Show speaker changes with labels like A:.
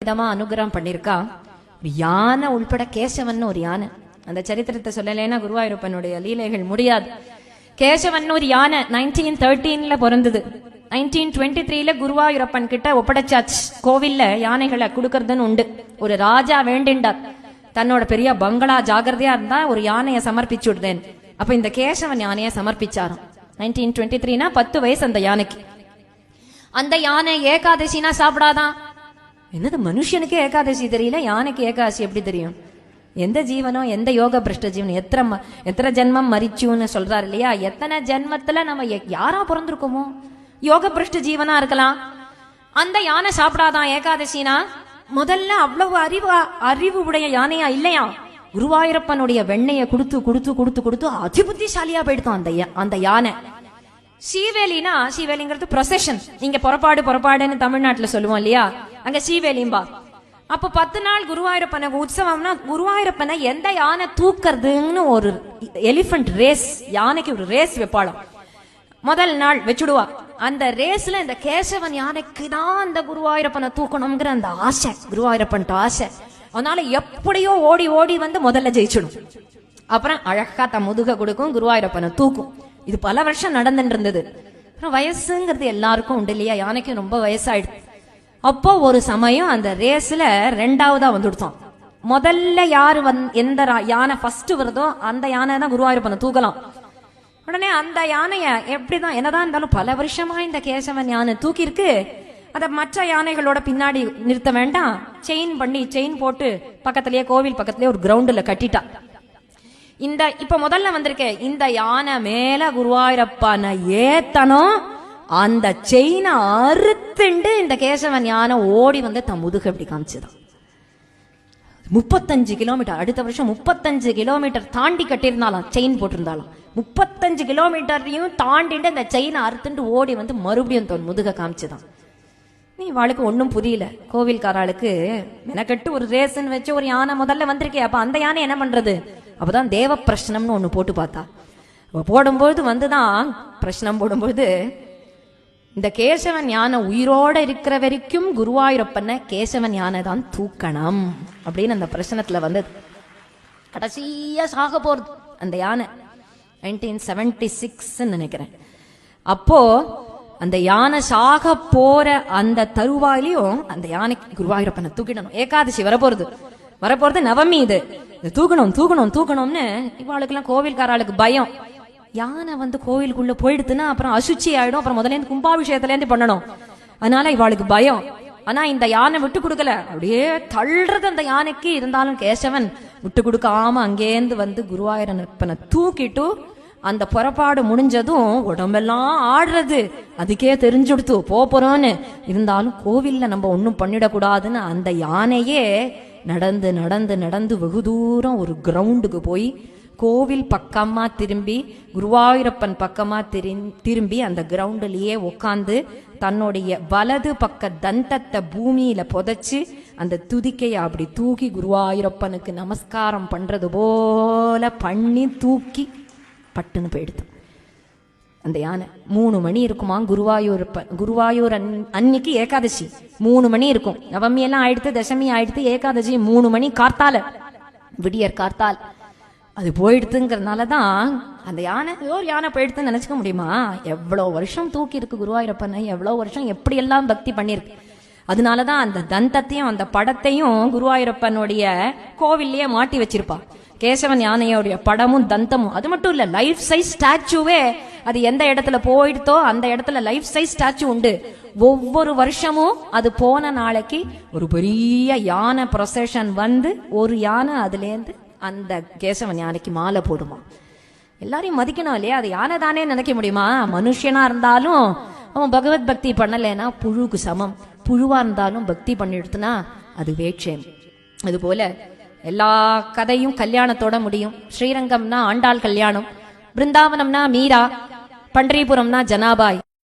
A: விதமா அனுகிரகம் பண்ணிருக்கா. யானை உள்பட கேசவன் ஒரு யானை. அந்த சரித்திரத்தை சொல்லலைன்னா குருவாயூரப்பனுடைய லீலைகள் முடியாது. கேசவன் ஒரு யானை 1913 பிறந்தது. 1923 குருவாயூரப்பன் கிட்ட ஒப்படைச்சாச்சு. கோவில்ல யானைகளை கொடுக்கறதுன்னு உண்டு. ஒரு ராஜா வேண்டின்றார், தன்னோட பெரிய பங்களா ஜாகிரதையா இருந்தா ஒரு யானையை சமர்ப்பிச்சு விடுதேன். அப்ப இந்த கேசவன் யானையை சமர்ப்பிச்சாராம். 1923 10 வயசு அந்த யானைக்கு. அந்த யானை ஏகாதசினா சாப்பிடாதான். என்னது, மனுஷனுக்கு ஏகாதசி தெரியல, யானைக்கு ஏகாதசி எப்படி தெரியும்? எந்த ஜீவனும் எந்த யோக பிரஷ்ட ஜீவனம் எத்தனை ஜென்மம் மரிச்சுன்னு சொல்றாரு இல்லையா? எத்தனை ஜென்மத்துல நம்ம யாரா பிறந்திருக்கோமோ யோக பிரஷ்ட ஜீவனா இருக்கலாம். அந்த யானை சாப்பிடாதான் ஏகாதசினா. முதல்ல அவ்வளவு அறிவு உடைய யானையா இல்லையா? குருவாயூரப்பனுடைய வெண்ணைய கொடுத்து கொடுத்து கொடுத்து கொடுத்து அதிபுத்திசாலியா போயிடுதான் அந்த யானை. சீவேலினா, சீவேலிங்கிறது ப்ரொசெஷன். நீங்க புறப்பாடுன்னு தமிழ்நாட்டுல சொல்லுவோம் இல்லையா, அங்க சீவேலிம்பா. அப்ப 10 நாள் குருவாயூரப்பன உற்சவம்னா குருவாயூரப்பனை எந்த யானை தூக்குறதுன்னு ஒரு எலிபென்ட் ரேஸ், யானைக்கு ஒரு ரேஸ் வைப்பாளம். முதல் நாள் வச்சுடுவா. அந்த ரேஸ்ல இந்த கேசவன் யானைக்கு தான் அந்த குருவாயூரப்பனை தூக்கணுங்கிற அந்த ஆசை, குருவாயூரப்பன் ஆசை. அதனால எப்படியோ ஓடி ஓடி வந்து முதல்ல ஜெயிச்சிடும். அப்புறம் அழகா தன் முதுக கொடுக்கும், குருவாயூரப்பனை தூக்கும். இது பல வருஷம் நடந்துட்டு இருந்தது. அப்புறம் வயசுங்கிறது எல்லாருக்கும் உண்டு இல்லையா, யானைக்கு ரொம்ப வயசாயிடுது. அப்போ ஒரு சமயம் அந்த ரேஸ்ல 2ஆவதா வந்துடுத்தோம். முதல்ல யாரு எந்த யானை ஃபர்ஸ்ட் வருதோ அந்த யானை தான் குருவாயூரப்பனை தூக்கலாம். உடனே அந்த யானைய எப்படிதான் என்னதான் இருந்தாலும் பல வருஷமா இந்த கேசவன் யானை தூக்கி இருக்கு. அத மற்ற யானைகளோட பின்னாடி நிறுத்த வேண்டாம், செயின் போட்டு பக்கத்திலேயே கோவில் பக்கத்திலேயே ஒரு கிரவுண்டுல கட்டிட்டா. இந்த இப்ப முதல்ல வந்திருக்க இந்த யானை மேல குருவாயூரப்பனை ஏத்தனும். அந்த செயினை அறுத்துண்டு இந்த கேசவன் யானை ஓடி வந்து தன் முதுகு அப்படி காமிச்சுதான். 35 கிலோமீட்டர், அடுத்த வருஷம் 35 கிலோமீட்டர் தாண்டி கட்டியிருந்தாலும், செயின் போட்டிருந்தாலும் 35 கிலோமீட்டரையும் தாண்டிட்டு அந்த செயினை அறுத்துட்டு ஓடி வந்து மறுபடியும் தன் முதுக காமிச்சுதான். நீ வாளுக்கு ஒன்னும் புரியல. கோவில்காராளுக்கு மெனக்கட்டு ஒரு ரேஸ்ன்னு வச்சு ஒரு யானை முதல்ல வந்திருக்கே, அப்ப அந்த யானை என்ன பண்றது? அப்பதான் தேவ பிரஷ்னம்னு ஒண்ணு போட்டு பார்த்தா. போடும்போது வந்துதான் பிரஷ்னம் போடும்போது இந்த கேசவன் யானை உயிரோட இருக்கிற வரைக்கும் குருவாயூரப்பனை கேசவன் யானை தான் தூக்கணும் அப்படின்னு அந்த பிரச்சனத்துல வந்தது. கடைசியா சாக போறது அந்த யானை 1976 நினைக்கிறேன். அப்போ அந்த யானை சாக போற அந்த தருவாயிலையும் அந்த யானைக்கு குருவாயூரப்பனை தூக்கிடணும். ஏகாதசி வரப்போறது நவமி. இது தூக்கணும்னு இவாளுக்கெல்லாம் கோவில்காராளுக்கு பயம். யானை வந்து கோவிலுக்குள்ள போயிடுதுன்னா அப்புறம் அசுச்சி ஆயிடும், அப்புறம் முதல்ல கும்பாபிஷேகத்துல இருந்து பண்ணணும். அதனால இவாளுக்கு பயம். ஆனா இந்த யானை விட்டு கொடுக்கல, அப்படியே தள்ளுறது அந்த யானைக்கு. இருந்தாலும் கேசவன் விட்டு கொடுக்காம அங்கேந்து வந்து குருவாயூரப்பனை தூக்கிட்டு அந்த புறப்பாடு முடிஞ்சதும் உடம்பெல்லாம் ஆடுறது. அதுக்கே தெரிஞ்சுடுத்து போறோம்னு. இருந்தாலும் கோவில்ல நம்ம ஒன்னும் பண்ணிடக்கூடாதுன்னு அந்த யானையே நடந்து நடந்து நடந்து வெகு தூரம் ஒரு கிரவுண்டுக்கு போய் கோவில் பக்கமா திரும்பி குருவாயூரப்பன் பக்கமா திரும்பி அந்த கிரவுண்டிலேயே உட்காந்து தன்னுடைய வலது பக்க தந்தத்தை பூமியில புதைச்சு அந்த துதிக்கையை அப்படி தூக்கி குருவாயூரப்பனுக்கு நமஸ்காரம் பண்றது போல பண்ணி தூக்கி பட்டுன்னு போயிடுது அந்த யானை. 3 மணி இருக்குமா குருவாயூர் அன்னைக்கு ஏகாதசி 3 மணி இருக்கும். நவமி எல்லாம் ஆயிடுத்து, தசமி ஆயிடுத்து, ஏகாதசி 3 மணி கார்த்தால, விடியற் கார்த்தால் அது போயிடுதுங்கிறதுனாலதான் அந்த யானை ஒரு யானை போயிடுதுன்னு நினைச்சுக்க முடியுமா? எவ்வளவு வருஷம் தூக்கி இருக்கு குருவாயூரப்பனை, எவ்வளவு வருஷம் எப்படி எல்லாம் பக்தி பண்ணிருக்கு. அதனாலதான் அந்த தந்தத்தையும் அந்த படத்தையும் குருவாயூரப்பனுடைய கோவில்லயே மாட்டி வச்சிருப்பா. கேசவன் யானையோடைய படமும் தந்தமும். அது மட்டும் இல்ல, லைஃப் சைஸ் ஸ்டாச்சுவே அது எந்த இடத்துல போயிடுதோ அந்த இடத்துல லைஃப் சைஸ் ஸ்டாச்சு உண்டு. ஒவ்வொரு வருஷமும் அது போன நாளைக்கு ஒரு பெரிய யானை ப்ரொசெஷன் வந்து ஒரு யானை அதுல இருந்து அந்த கேசவன் யானைக்கு மாலை போடுமா. எல்லாரையும் மதிக்கணும் இல்லையா? அது யானை தானே நினைக்க முடியுமா? மனுஷனா இருந்தாலும் அவன் பகவத் பக்தி பண்ணலைன்னா புழுக்கு சமம். புழுவா இருந்தாலும் பக்தி பண்ணிடுத்துனா அது வேட்சேம். அது போல எல்லா கதையும் கல்யாணத்தோட முடியும். ஸ்ரீரங்கம்னா ஆண்டாள் கல்யாணம், பிருந்தாவனம்னா மீரா, பண்டரிபுரம்னா ஜனாபாய்.